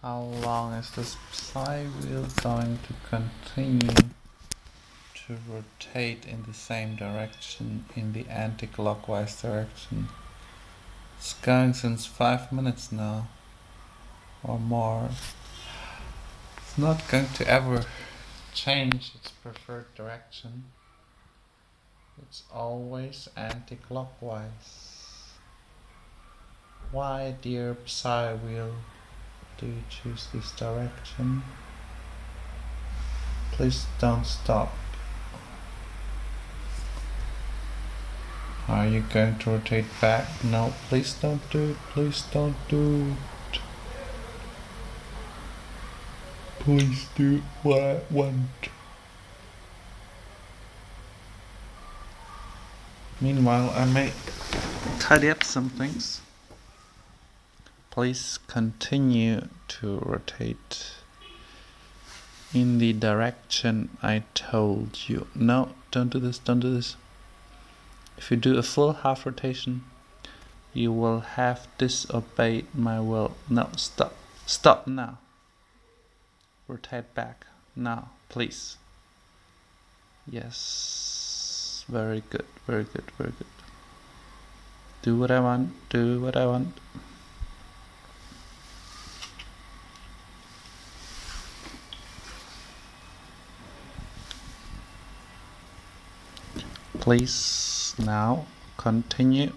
How long is this psi wheel going to continue to rotate in the same direction, in the anti-clockwise direction? It's going since 5 minutes now, or more. It's not going to ever change its preferred direction. It's always anti-clockwise. Why, dear psi wheel, do you choose this direction? Please don't stop. Are you going to rotate back? No, please don't do it. Please don't do it. Please do what I want. Meanwhile, I may tidy up some things. Please continue to rotate in the direction I told you. No, don't do this, don't do this. If you do a full half rotation, you will have disobeyed my will. No, stop. Stop now. Rotate back. Now, please. Yes. Very good, very good, very good. Do what I want, do what I want. Please now continue.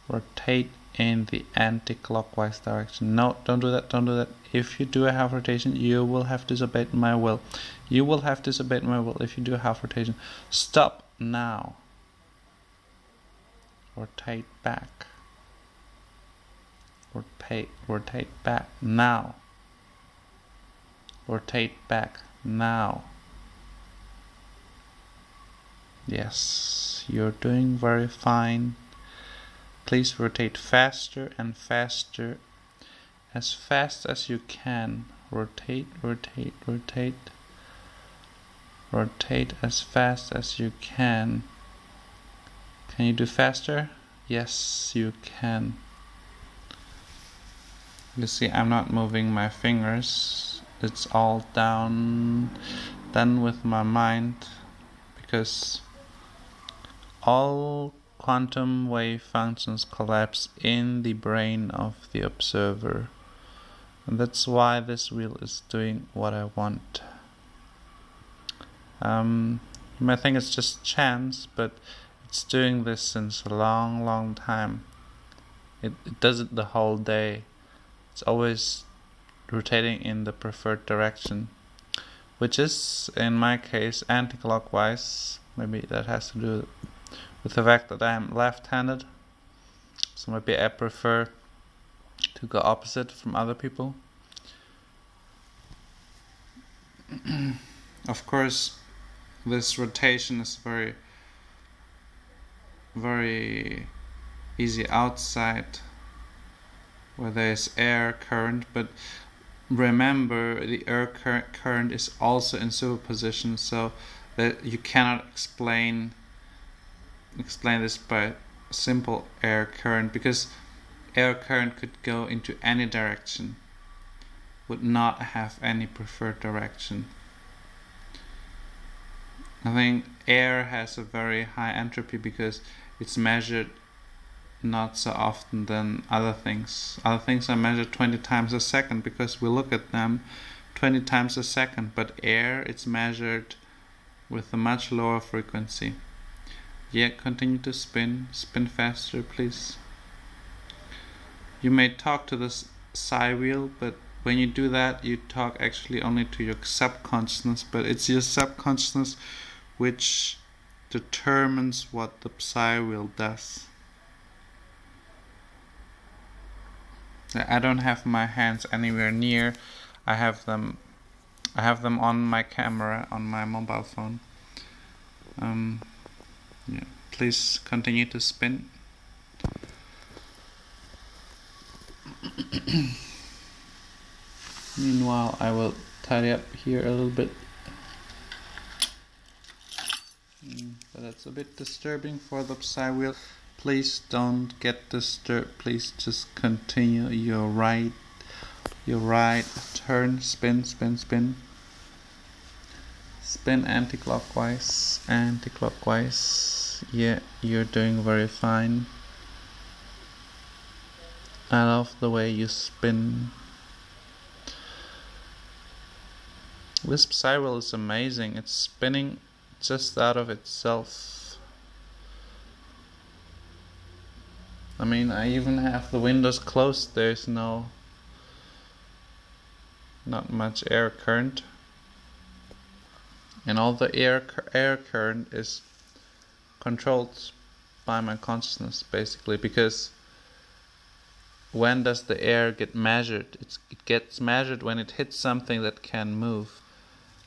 Rotate in the anti-clockwise direction. No, don't do that, don't do that. If you do a half rotation, you will have disobeyed my will. You will have disobeyed my will if you do a half rotation. Stop now. Rotate back. Rotate back now. Rotate back now. Yes, you're doing very fine. Please rotate faster and faster, as fast as you can. Rotate, rotate, rotate. Rotate as fast as you can. Can you do faster? Yes, you can. You see, I'm not moving my fingers. It's all done with my mind, because all quantum wave functions collapse in the brain of the observer. And that's why this wheel is doing what I want. You might think it's just chance, but it's doing this since a long, long time. It does it the whole day. It's always rotating in the preferred direction, which is, in my case, anti-clockwise. Maybe that has to do with the fact that I am left-handed, so maybe I prefer to go opposite from other people. Of course, this rotation is very, very easy outside where there is air current, but remember, the air current is also in superposition, so that you cannot explain this by simple air current, because air current could go into any direction, would not have any preferred direction. I think air has a very high entropy because it's measured not so often than other things. Other things are measured 20 times a second because we look at them 20 times a second, but air, it's measured with a much lower frequency. Yeah, continue to spin faster, please. You may talk to the psi wheel, but when you do that, you talk actually only to your subconsciousness, but it's your subconsciousness which determines what the psi wheel does. I don't have my hands anywhere near. I have them on my camera, on my mobile phone. Yeah. Please continue to spin. Meanwhile, I will tidy up here a little bit. But that's a bit disturbing for the psi wheel. Please don't get disturbed. Please just continue your ride. your right, turn, spin, spin, spin. Spin anti-clockwise, anti-clockwise. Yeah, you're doing very fine. I love the way you spin. This spiral is amazing. It's spinning just out of itself. I mean, I even have the windows closed. There's not much air current. And all the air current is controlled by my consciousness, basically, because when does the air get measured? It gets measured when it hits something that can move.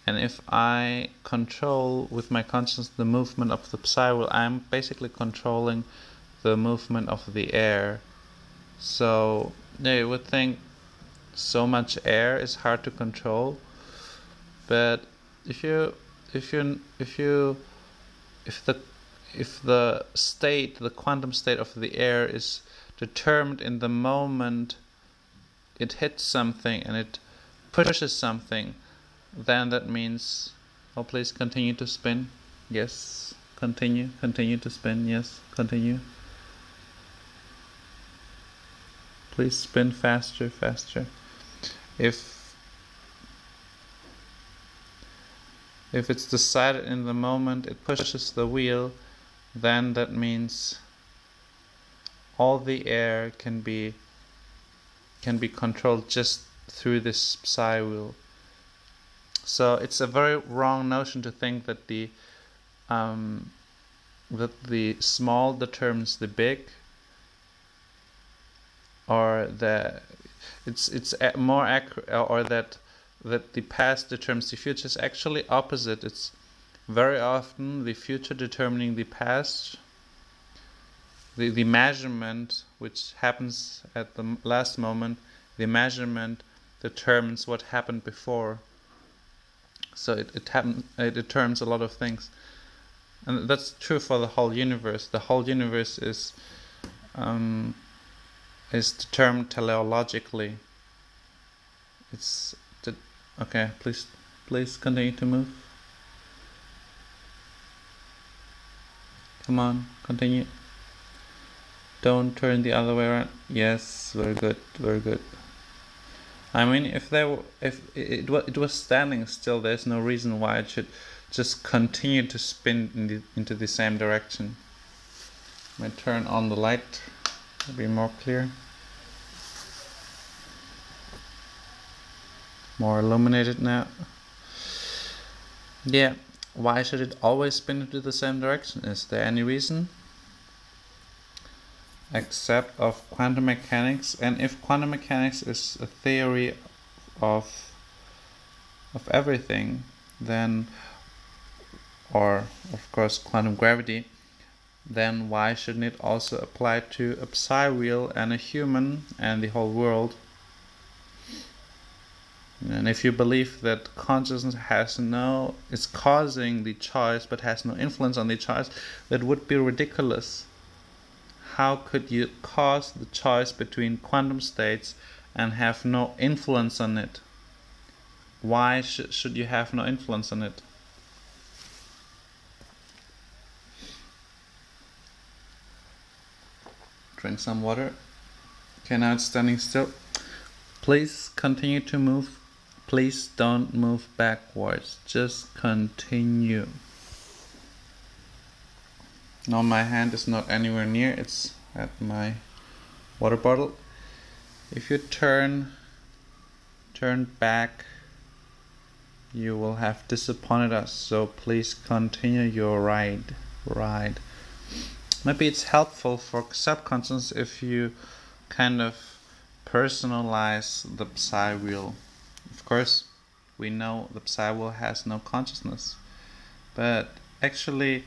And if I control with my consciousness the movement of the spiral, I'm basically controlling the movement of the air. So yeah, you would think so much air is hard to control, but if the quantum state of the air is determined in the moment it hits something and it pushes something, then that means, oh, please continue to spin. Yes, continue to spin. Yes, continue. Please spin faster. If it's decided in the moment it pushes the wheel, then that means all the air can be controlled just through this psi wheel. So it's a very wrong notion to think that the small determines the big, or that it's more accurate, or that the past determines the future. Is actually opposite. It's very often the future determining the past. The measurement, which happens at the last moment, the measurement determines what happened before. So it determines a lot of things, and that's true for the whole universe. The whole universe is determined teleologically. Okay. Please continue to move. Come on, continue. Don't turn the other way around. Yes, very good. I mean, if it was standing still, there's no reason why it should just continue to spin into the same direction. Let me turn on the light to be more clear, more illuminated now. Yeah, why should it always spin into the same direction? Is there any reason? Except of quantum mechanics. And if quantum mechanics is a theory of everything, then, or of course quantum gravity, then why shouldn't it also apply to a psi wheel and a human and the whole world? And if you believe that consciousness is causing the choice but has no influence on the choice, that would be ridiculous. How could you cause the choice between quantum states and have no influence on it? Why should you have no influence on it? Drink some water. Okay, now it's standing still. Please continue to move. Please don't move backwards. Just continue. No, my hand is not anywhere near. It's at my water bottle. If you turn back, you will have disappointed us. So please continue your ride. Maybe it's helpful for subconscious if you kind of personalize the psi wheel. Of course, we know the psi wheel has no consciousness, but actually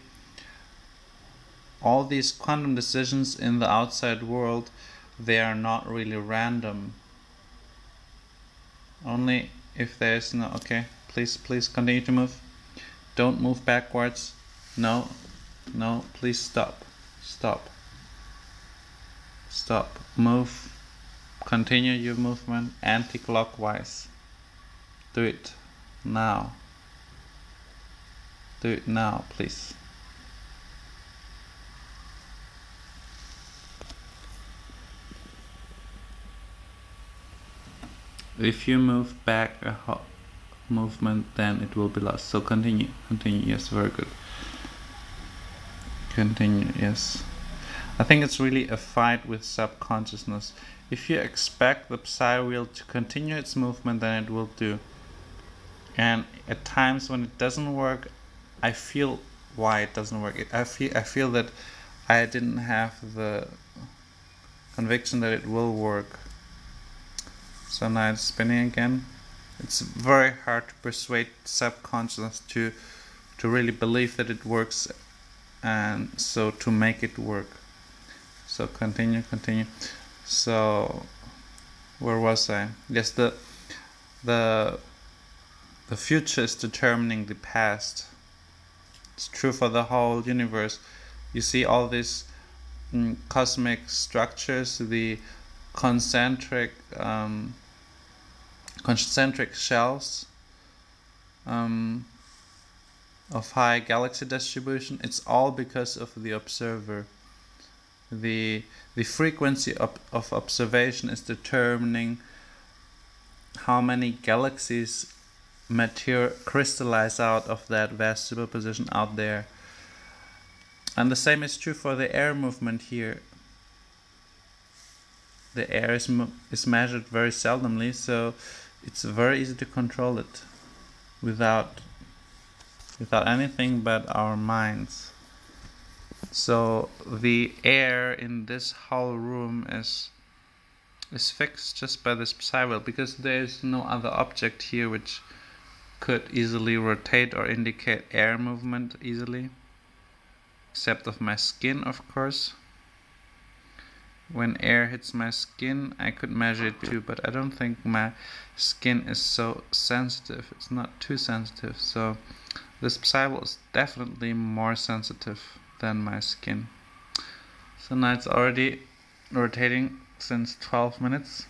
all these quantum decisions in the outside world, they are not really random. Only if there's no... Okay, please continue to move. Don't move backwards. No, please stop. Move continue your movement anti-clockwise. Do it now. Do it now, please. If you move back a movement, then it will be lost. So continue, yes, very good. Continue, yes. I think it's really a fight with subconsciousness. If you expect the psi wheel to continue its movement, then it will do. And at times when it doesn't work, I feel why it doesn't work. I feel that I didn't have the conviction that it will work. So now it's spinning again. It's very hard to persuade subconsciousness to really believe that it works, and so to make it work. So continue. So where was I? Yes, the future is determining the past. It's true for the whole universe. You see all these cosmic structures, the concentric shells of high galaxy distribution. It's all because of the observer. The frequency of observation is determining how many galaxies crystallize out of that vast superposition out there. And the same is true for the air movement here. The air is measured very seldomly, so it's very easy to control it without anything but our minds. So the air in this whole room is fixed just by this psi wheel, because there is no other object here which could easily rotate or indicate air movement easily, except of my skin, of course. When air hits my skin, I could measure it too, but I don't think my skin is so sensitive. It's not too sensitive, so this psi wheel is definitely more sensitive than my skin. So now it's already rotating since 12 minutes.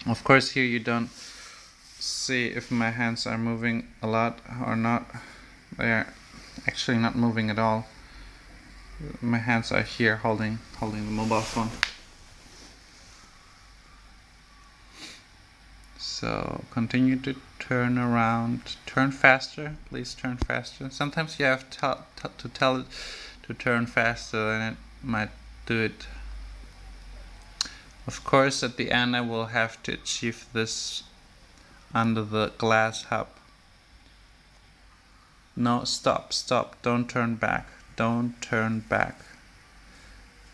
Of course, here you don't see if my hands are moving a lot or not. They are actually not moving at all. My hands are here holding the mobile phone. So continue to turn around. Turn faster, please turn faster. Sometimes you have to tell it to turn faster, and it might do it. Of course, at the end I will have to achieve this under the glass hub. No, stop, don't turn back. Don't turn back.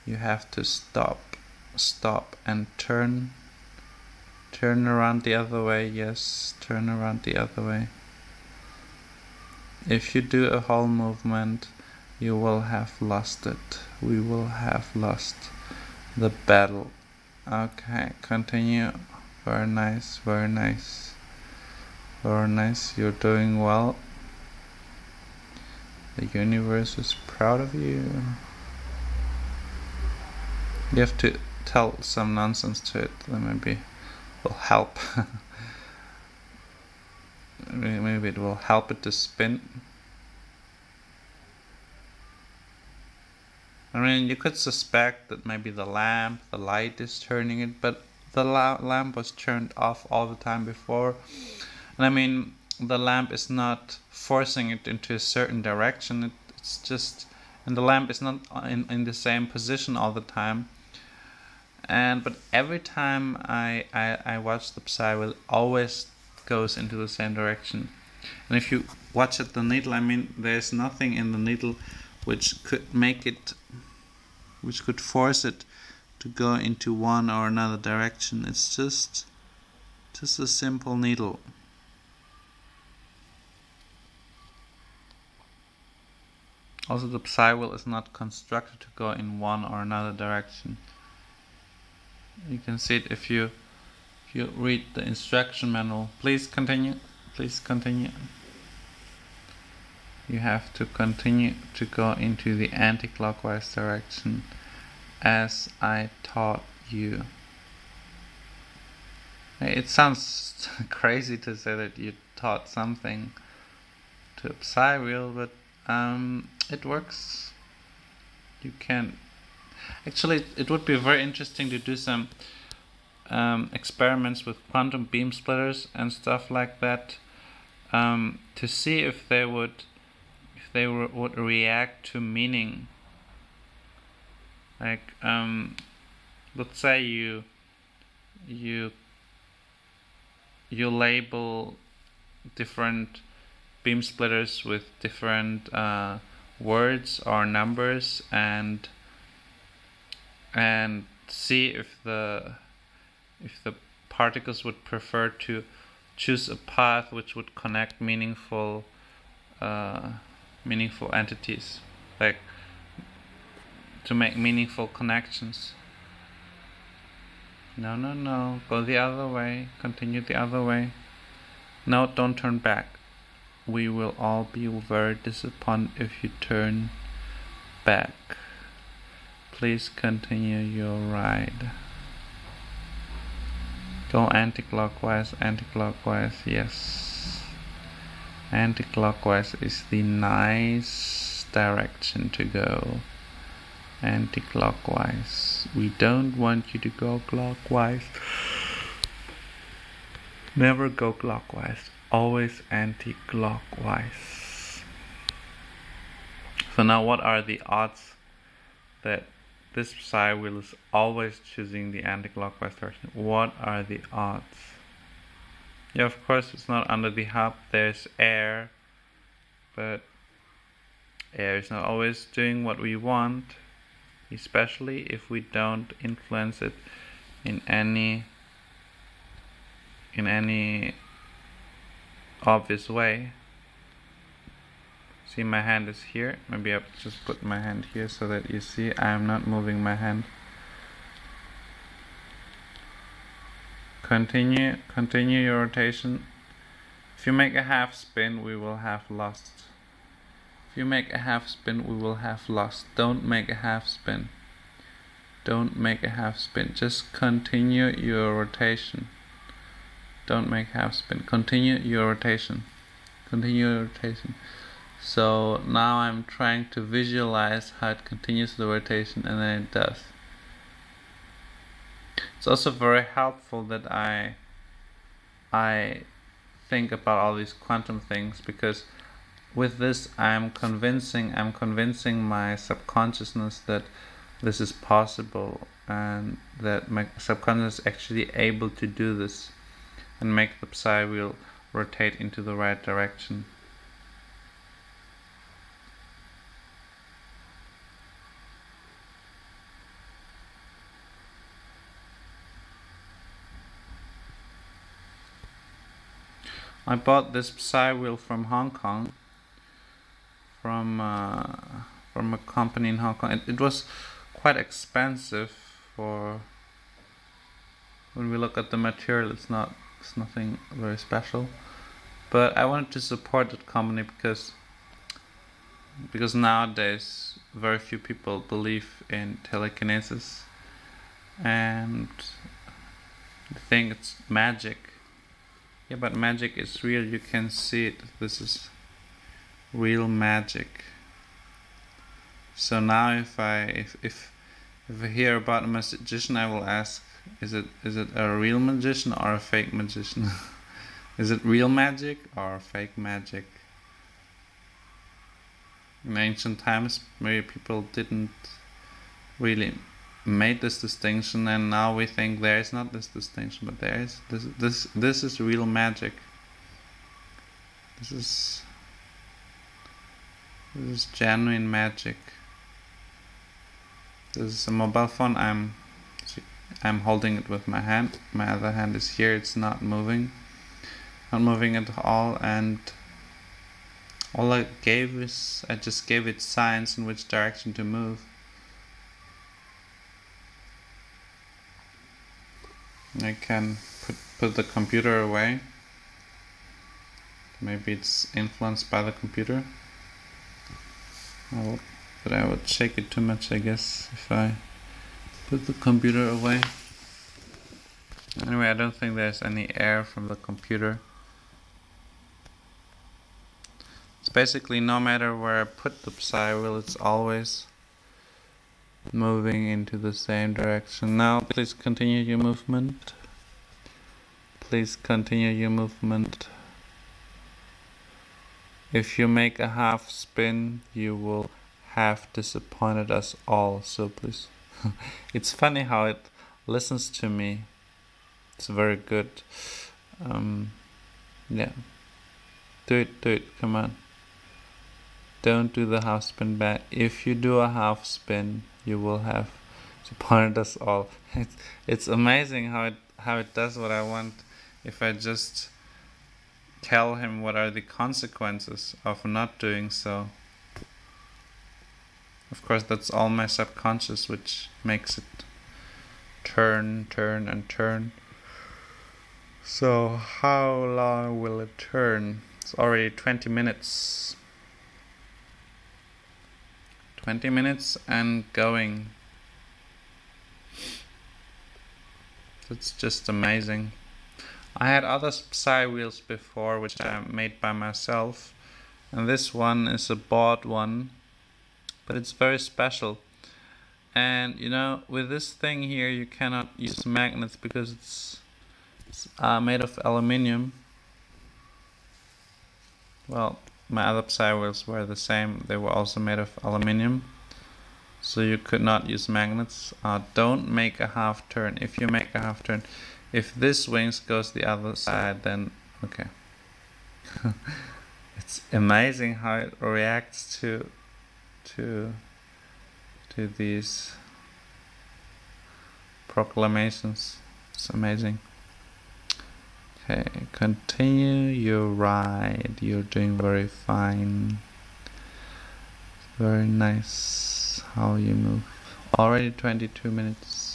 You have to stop and turn around the other way. Yes, turn around the other way. If you do a whole movement, you will have lost it. We will have lost the battle. Okay, continue. Very nice. You're doing well. The universe is proud of you. You have to tell some nonsense to it that maybe will help. Maybe it will help it to spin. I mean, you could suspect that maybe the light is turning it, but the lamp was turned off all the time before. And I mean, the lamp is not forcing it into a certain direction. It's just, and the lamp is not in the same position all the time. But every time I watch the psi wheel, it always goes into the same direction. And if you watch at the needle, I mean, there's nothing in the needle which could force it to go into one or another direction. It's just a simple needle. Also, the psi wheel is not constructed to go in one or another direction. You can see it if you read the instruction manual. Please continue. You have to continue to go into the anti-clockwise direction. as I taught you. It sounds crazy to say that you taught something to a psi wheel, but it works. You can actually, it would be very interesting to do some experiments with quantum beam splitters and stuff like that, to see if they would react to meaning. Like, let's say you label different beam splitters with different words or numbers, and see if the particles would prefer to choose a path which would connect meaningful entities, like to make meaningful connections. No, go the other way, continue the other way. No, don't turn back. We will all be very disappointed if you turn back. Please continue your ride. Go anti-clockwise, yes. Anti-clockwise is the nice direction to go. Anti-clockwise. We don't want you to go clockwise. Never go clockwise. Always anti-clockwise. So now what are the odds that this psi wheel is always choosing the anti-clockwise direction? What are the odds? Yeah, of course it's not under the hub. There's air, but air is not always doing what we want, especially if we don't influence it in any obvious way. See, my hand is here. Maybe I'll just put my hand here so that you see I am not moving my hand. Continue your rotation. If you make a half spin, we will have lost. If you make a half spin, we will have lost. Don't make a half spin. Don't make a half spin. Just continue your rotation. Don't make half spin. Continue your rotation. Continue your rotation. So now I'm trying to visualize how it continues the rotation, and then it does. It's also very helpful that I think about all these quantum things, because with this I'm convincing my subconsciousness that this is possible, and that my subconscious is actually able to do this and make the psi wheel rotate into the right direction. I bought this psi wheel from Hong Kong, from a company in Hong Kong. It was quite expensive for, when we look at the material, it's nothing very special. But I wanted to support that company because nowadays very few people believe in telekinesis and think it's magic. Yeah, but magic is real. You can see it. This is real magic. So now if I hear about a magician, I will ask, is it a real magician or a fake magician? Is it real magic or fake magic? In ancient times, maybe people didn't really made this distinction, and now we think there is not this distinction, but there is. This is real magic. This is genuine magic. This is a mobile phone. I'm holding it with my hand. My other hand is here. It's not moving at all, and all I just gave it signs in which direction to move. I can put the computer away. Maybe it's influenced by the computer. But I would shake it too much, I guess, if I Put the computer away. Anyway, I don't think there's any air from the computer. It's basically no matter where I put the psi wheel, it's always moving into the same direction. Now, please continue your movement. Please continue your movement. If you make a half spin, you will have disappointed us all. So please. It's funny how it listens to me. It's very good. Yeah. Do it, come on. Don't do the half spin back. If you do a half spin, you will have disappointed us all. It's amazing how it does what I want. If I just tell him what are the consequences of not doing so. Of course, that's all my subconscious, which makes it turn and turn. So how long will it turn? It's already 20 minutes. 20 minutes and going. That's just amazing. I had other psi wheels before, which I made by myself. And this one is a bought one. But it's very special. And you know, with this thing here, you cannot use magnets because it's made of aluminium. Well, my other psi wheels were the same. They were also made of aluminium. So you could not use magnets. Don't make a half turn. If you make a half turn, if this wings goes the other side, then okay. It's amazing how it reacts to these proclamations. It's amazing. Okay, continue your ride. You're doing very fine. Very nice how you move. Already 22 minutes.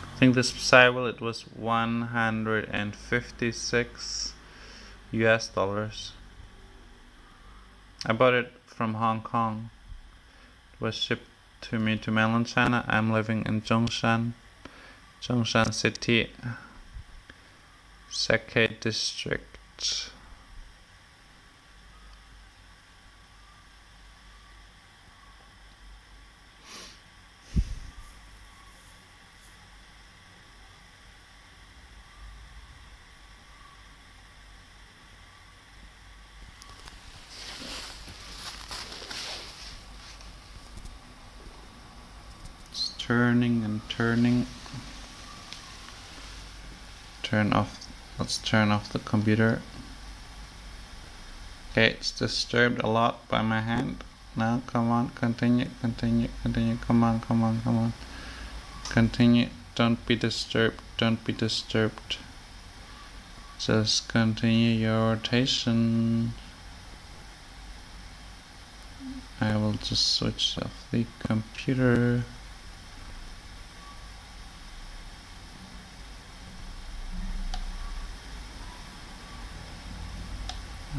I think this psi wheel, it was 156 US dollars. I bought it from Hong Kong. It was shipped to me to mainland China. I'm living in Zhongshan City, Sakai District. Turning and turning. Let's turn off the computer. Okay, it's disturbed a lot by my hand. Now come on, continue, come on. Continue, don't be disturbed. Just continue your rotation. I will just switch off the computer.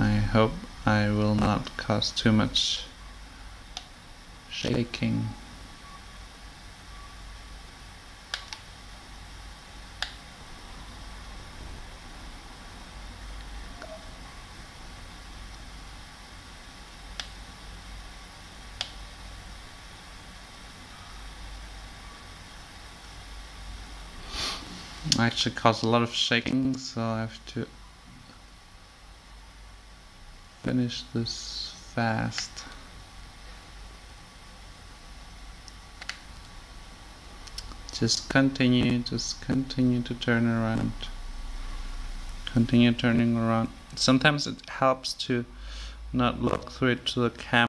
I hope I will not cause too much shaking. I actually cause a lot of shaking, so I have to finish this fast. Just continue to turn around. Continue turning around. Sometimes it helps to not look through it to the camera.